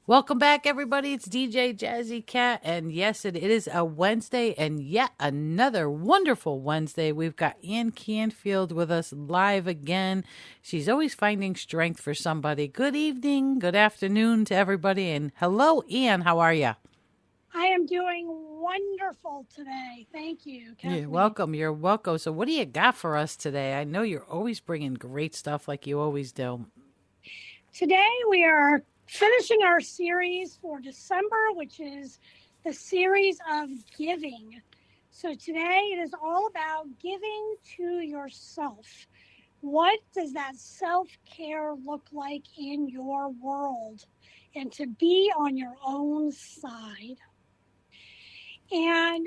Welcome back, everybody. It's DJ Jazzy Cat. And yes, it is a Wednesday and yet another wonderful Wednesday. We've got Ann Canfield with us live again. She's always finding strength for somebody. Good evening, good afternoon to everybody. And hello, Ann. How are you? I am doing wonderful today. Thank you, You're Kathleen. welcome. You're welcome. So, what do you got for us today? I know you're always bringing great stuff like you always do. Today we are finishing our series for December, which is the series of giving. So today it is all about giving to yourself. What does that self-care look like in your world? And to be on your own side. And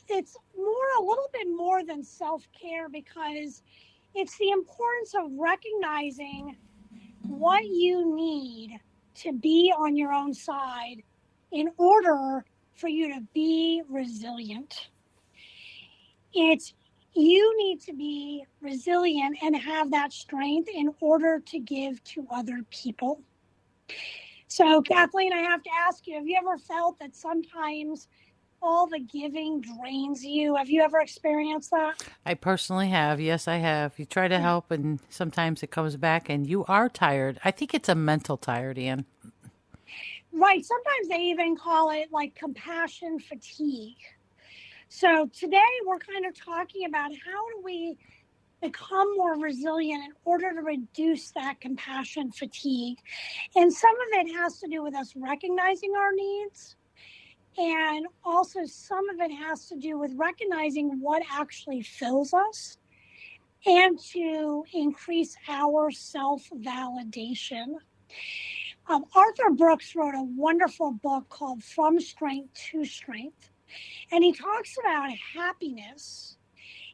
it's a little bit more than self-care because it's the importance of recognizing what you need to be on your own side in order for you to be resilient. You need to be resilient and have that strength in order to give to other people. So, Kathleen, I have to ask you, have you ever felt that sometimes all the giving drains you? Have you ever experienced that? I personally have. Yes, I have. You try to Yeah. help, and sometimes it comes back, and you are tired. I think it's a mental tired, Ann. Right. Sometimes they even call it like compassion fatigue. So today we're kind of talking about how do we become more resilient in order to reduce that compassion fatigue. And some of it has to do with us recognizing our needs. And also some of it has to do with recognizing what actually fills us and to increase our self-validation. Arthur Brooks wrote a wonderful book called From Strength to Strength. And he talks about happiness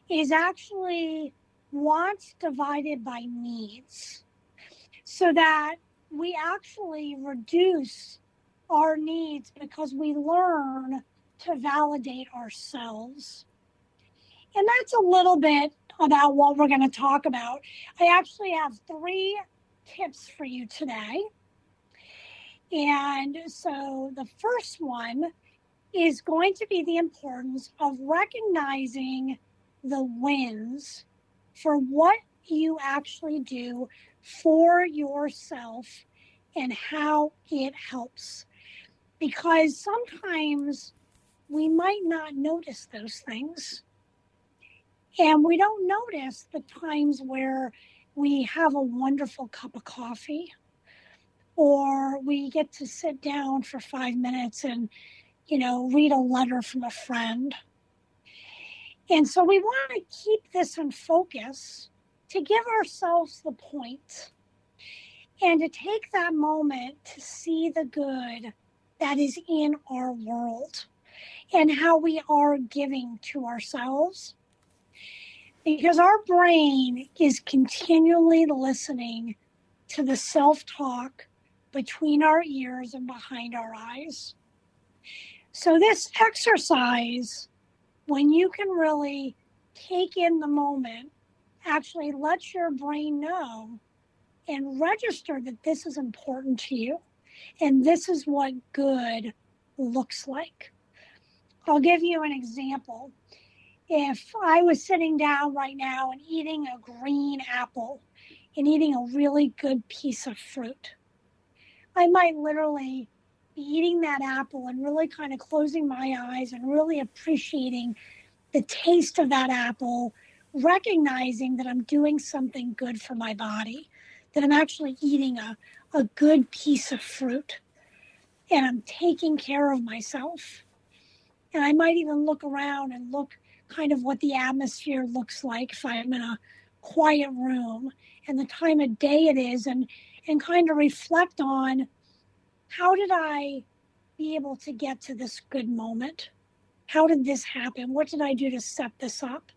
is actually wants divided by needs, so that we actually reduce our needs because we learn to validate ourselves. And that's a little bit about what we're going to talk about. I actually have 3 tips for you today. And so the first one is going to be the importance of recognizing the wins for what you actually do for yourself and how it helps. Because sometimes we might not notice those things. And we don't notice the times where we have a wonderful cup of coffee, or we get to sit down for 5 minutes and read a letter from a friend. And so we want to keep this in focus to give ourselves the point and to take that moment to see the good that is in our world and how we are giving to ourselves. Because our brain is continually listening to the self-talk between our ears and behind our eyes. So this exercise, when you can really take in the moment, actually let your brain know and register that this is important to you and this is what good looks like. I'll give you an example. If I was sitting down right now and eating a green apple and eating a really good piece of fruit, I might literally be eating that apple and really kind of closing my eyes and really appreciating the taste of that apple, recognizing that I'm doing something good for my body, that I'm actually eating a good piece of fruit, and I'm taking care of myself. And I might even look around and look kind of what the atmosphere looks like if I'm in a quiet room and the time of day it is, and kind of reflect on how did I be able to get to this good moment? How did this happen? What did I do to set this up?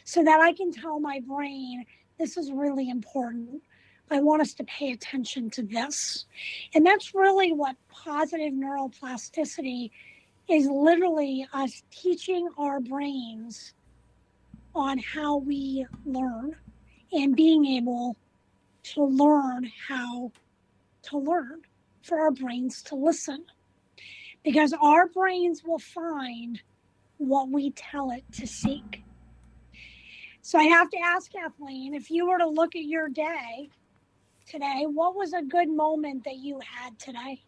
So that I can tell my brain, this is really important. I want us to pay attention to this. And that's really what positive neuroplasticity is, literally us teaching our brains on how we learn and being able to learn how to learn. for our brains to listen, because our brains will find what we tell it to seek. So I have to ask Kathleen, if you were to look at your day today, what was a good moment that you had today?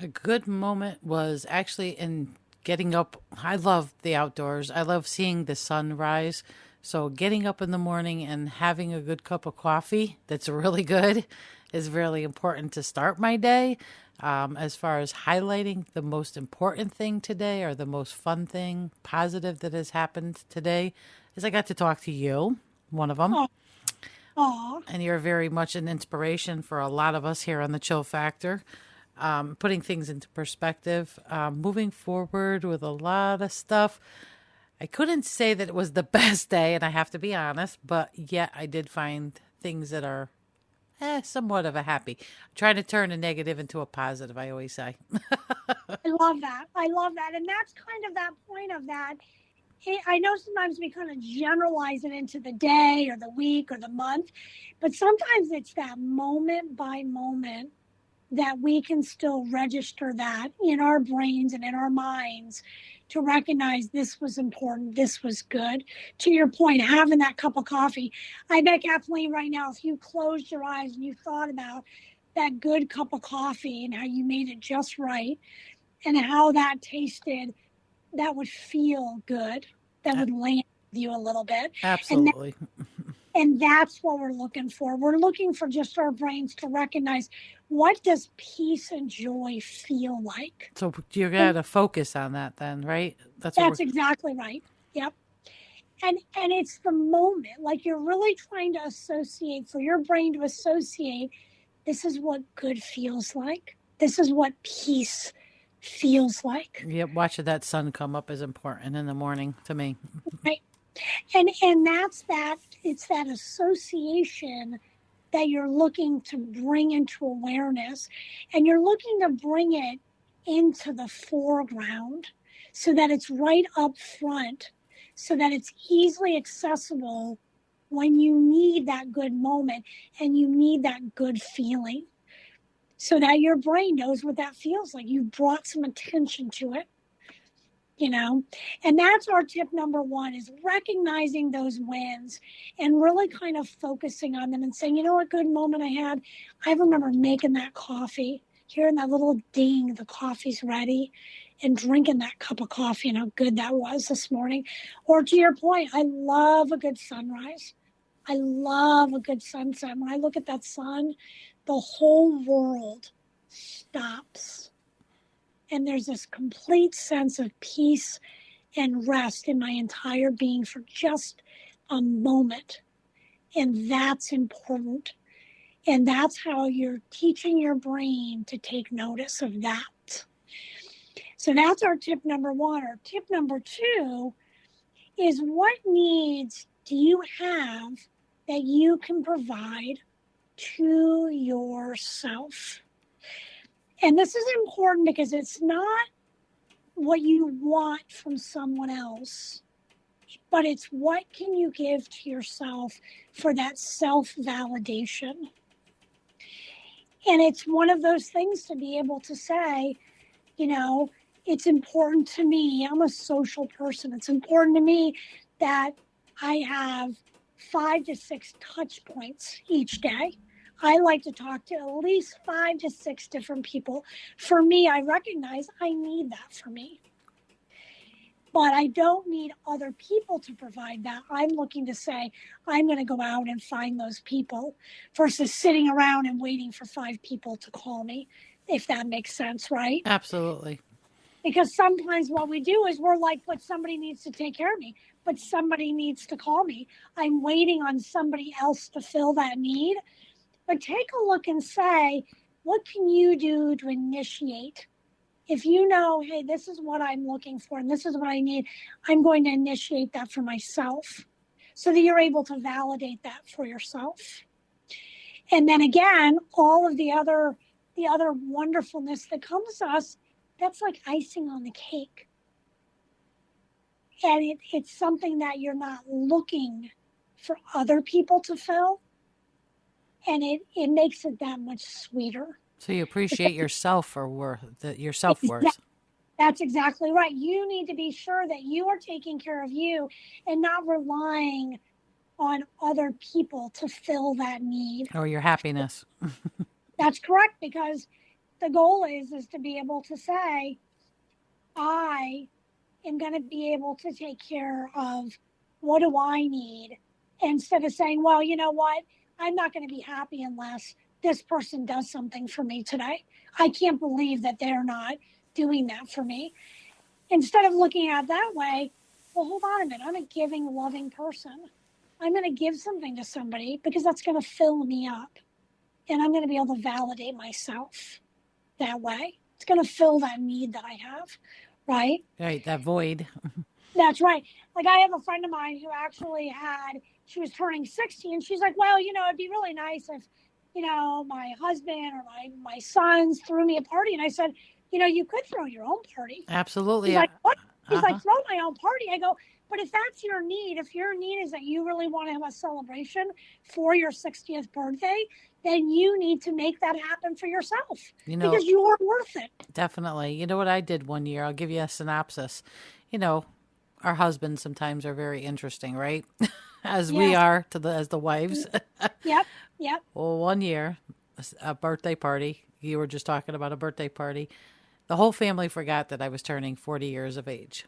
A good moment was actually in getting up. I love the outdoors. I love seeing the sun rise. So getting up in the morning and having a good cup of coffee that's really good is really important to start my day. As far as highlighting the most important thing today or the most fun thing, positive that has happened today, is I got to talk to you, one of them. Oh, aw. And you're very much an inspiration for a lot of us here on the Chill Factor, putting things into perspective, moving forward with a lot of stuff. I couldn't say that it was the best day, and I have to be honest, but yet I did find things that are somewhat of a happy. Trying to turn a negative into a positive, I always say. I love that. I love that. And that's kind of that point of that. I know sometimes we kind of generalize it into the day or the week or the month, but sometimes it's that moment by moment that we can still register that in our brains and in our minds to recognize this was important, this was good. To your point, having that cup of coffee. I bet, Kathleen, right now, if you closed your eyes and you thought about that good cup of coffee and how you made it just right and how that tasted, that would feel good. That would land with you a little bit. Absolutely. And that's what we're looking for. We're looking for just our brains to recognize, what does peace and joy feel like? So you got to focus on that then, right? That's exactly right. Yep. And it's the moment, like you're really trying to associate, for your brain to associate, this is what good feels like. This is what peace feels like. Yep, watching that sun come up is important in the morning to me. Right. And that's that, it's that association that you're looking to bring into awareness, and you're looking to bring it into the foreground so that it's right up front, so that it's easily accessible when you need that good moment and you need that good feeling, so that your brain knows what that feels like. You've brought some attention to it. And that's our tip number one, is recognizing those wins and really kind of focusing on them and saying, you know what good moment I had? I remember making that coffee, hearing that little ding, the coffee's ready, and drinking that cup of coffee and how good that was this morning. Or to your point, I love a good sunrise. I love a good sunset. When I look at that sun, the whole world stops. And there's this complete sense of peace and rest in my entire being for just a moment. And that's important. And that's how you're teaching your brain to take notice of that. So that's our tip number one. Our tip number two is, what needs do you have that you can provide to yourself? And this is important because it's not what you want from someone else, but it's what can you give to yourself for that self-validation. And it's one of those things to be able to say, it's important to me. I'm a social person. It's important to me that I have 5 to 6 touch points each day. I like to talk to at least 5 to 6 different people. For me, I recognize I need that for me. But I don't need other people to provide that. I'm looking to say, I'm going to go out and find those people versus sitting around and waiting for 5 people to call me, if that makes sense, right? Absolutely. Because sometimes what we do is we're like, but somebody needs to take care of me, but somebody needs to call me. I'm waiting on somebody else to fill that need. But take a look and say, what can you do to initiate? If you know, hey, this is what I'm looking for and this is what I need, I'm going to initiate that for myself so that you're able to validate that for yourself. And then again, all of the other wonderfulness that comes to us, that's like icing on the cake. And it's something that you're not looking for other people to fill. And it makes it that much sweeter. So you appreciate yourself for your self-worth. That's exactly right. You need to be sure that you are taking care of you and not relying on other people to fill that need. Or your happiness. That's correct, because the goal is to be able to say, I am going to be able to take care of what do I need, instead of saying, well, you know what? I'm not going to be happy unless this person does something for me today. I can't believe that they're not doing that for me. Instead of looking at it that way, well, hold on a minute. I'm a giving, loving person. I'm going to give something to somebody because that's going to fill me up. And I'm going to be able to validate myself that way. It's going to fill that need that I have, right? Right, that void. That's right. Like, I have a friend of mine who actually she was turning 60, and she's like, well, it'd be really nice if, my husband or my sons threw me a party. And I said, you could throw your own party. Absolutely. She's like, what? She's Uh-huh. like, throw my own party. I go, but if that's your need, if your need is that you really want to have a celebration for your 60th birthday, then you need to make that happen for yourself, because you are worth it. Definitely. You know what I did one year? I'll give you a synopsis. You know, our husbands sometimes are very interesting, right? As we Yes. are as the wives. Yep. Yep. Well, one year, a birthday party. You were just talking about a birthday party. The whole family forgot that I was turning 40 years of age.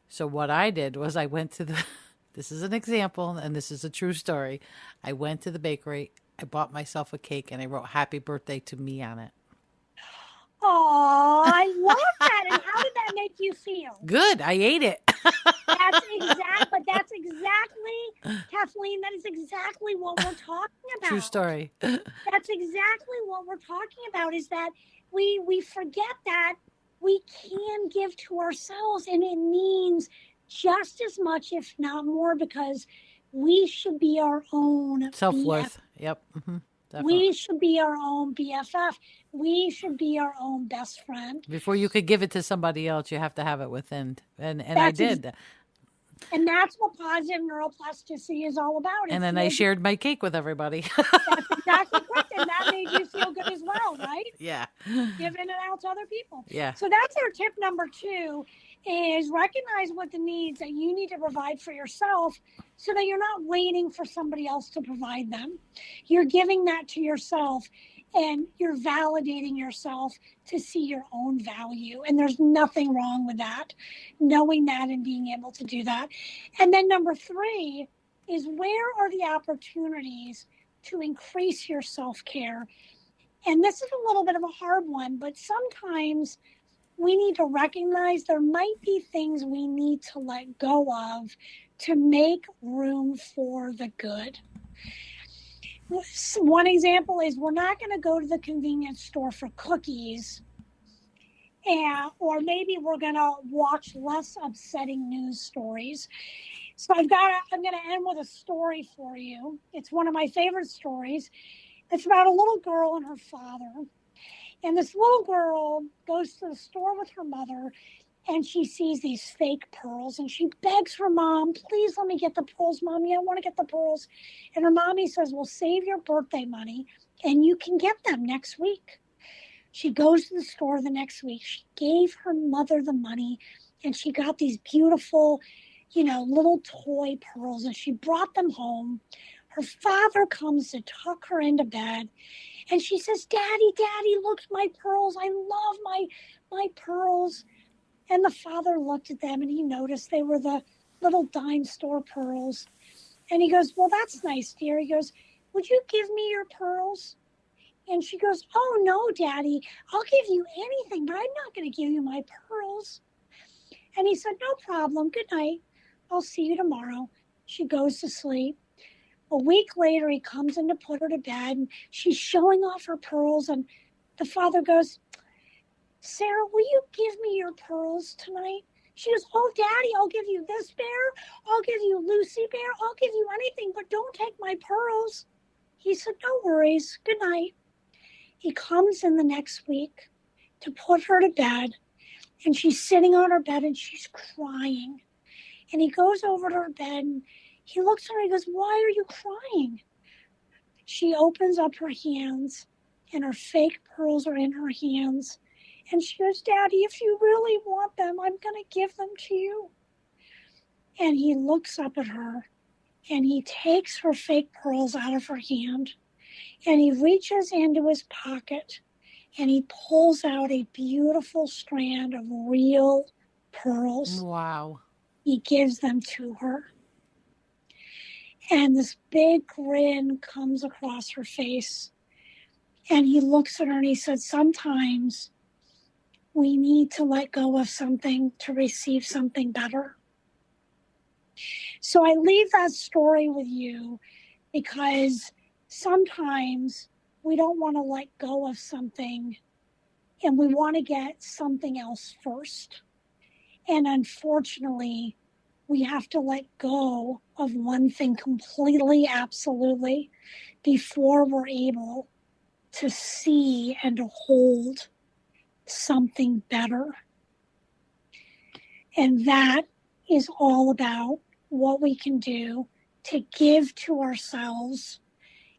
So what I did was I went to the this is an example and this is a true story. I went to the bakery, I bought myself a cake and I wrote happy birthday to me on it. Oh, I love that. And how did that make you feel? Good. I ate it. That's exactly, Kathleen, that is exactly what we're talking about. True story. That's exactly what we're talking about, is that we forget that we can give to ourselves, and it means just as much, if not more, because we should be our own Self-worth. Yep. We should be our own BFF. We should be our own best friend. Before you could give it to somebody else, you have to have it within. And I did. And that's what positive neuroplasticity is all about. And then I shared my cake with everybody. That's exactly correct. And that made you feel good as well, right? Yeah. Giving it out to other people. Yeah. So that's our tip number 2, is recognize what the needs that you need to provide for yourself, so that you're not waiting for somebody else to provide them. You're giving that to yourself, and you're validating yourself to see your own value. And there's nothing wrong with that, knowing that and being able to do that. And then number 3 is, where are the opportunities to increase your self-care? And this is a little bit of a hard one, but sometimes we need to recognize there might be things we need to let go of to make room for the good. One example is, we're not going to go to the convenience store for cookies, or maybe we're going to watch less upsetting news stories. So I'm going to end with a story for you. It's one of my favorite stories. It's about a little girl and her father. And this little girl goes to the store with her mother, and she sees these fake pearls, and she begs her mom, please let me get the pearls, Mommy. I want to get the pearls. And her mommy says, well, save your birthday money and you can get them next week. She goes to the store the next week. She gave her mother the money, and she got these beautiful, little toy pearls, and she brought them home. Her father comes to tuck her into bed, and she says, Daddy, look, my pearls. I love my pearls. And the father looked at them, and he noticed they were the little dime store pearls. And he goes, well, that's nice, dear. He goes, would you give me your pearls? And she goes, oh, no, Daddy, I'll give you anything, but I'm not going to give you my pearls. And he said, no problem. Good night. I'll see you tomorrow. She goes to sleep. A week later, he comes in to put her to bed, and she's showing off her pearls. And the father goes, Sarah, will you give me your pearls tonight? She goes, oh, Daddy, I'll give you this bear. I'll give you Lucy Bear. I'll give you anything, but don't take my pearls. He said, no worries. Good night. He comes in the next week to put her to bed, and she's sitting on her bed, and she's crying. And he goes over to her bed, and he looks at her and he goes, why are you crying? She opens up her hands, and her fake pearls are in her hands. And she goes, Daddy, if you really want them, I'm going to give them to you. And he looks up at her and he takes her fake pearls out of her hand and he reaches into his pocket and he pulls out a beautiful strand of real pearls. Wow. He gives them to her. And this big grin comes across her face. And he looks at her and he said, sometimes we need to let go of something to receive something better. So I leave that story with you because sometimes we don't want to let go of something and we want to get something else first. And unfortunately, we have to let go of one thing completely, absolutely, before we're able to see and to hold something better. And that is all about what we can do to give to ourselves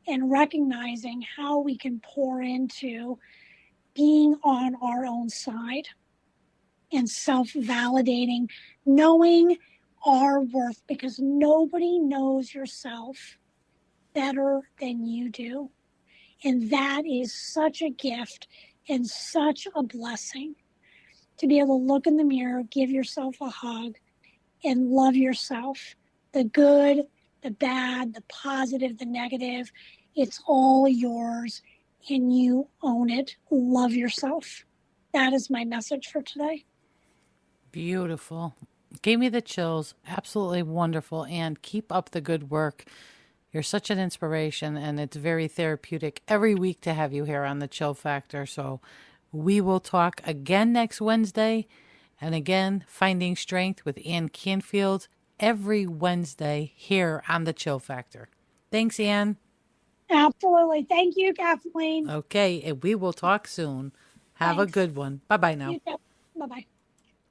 and recognizing how we can pour into being on our own side and self-validating, knowing our worth, because nobody knows yourself better than you do. And that is such a gift and such a blessing to be able to look in the mirror, give yourself a hug, and love yourself. The good, the bad, the positive, the negative, it's all yours and you own it. Love yourself. That is my message for today. Beautiful. Gave me the chills. Absolutely wonderful. And keep up the good work. You're such an inspiration, and it's very therapeutic every week to have you here on the Chill Factor. So we will talk again next Wednesday. And again, Finding Strength with Ann Canfield every Wednesday here on the Chill Factor. Thanks, Ann. Absolutely. Thank you, Kathleen. Okay, and we will talk soon. Have a Thanks. good one. Bye-bye now. You too. Bye-bye.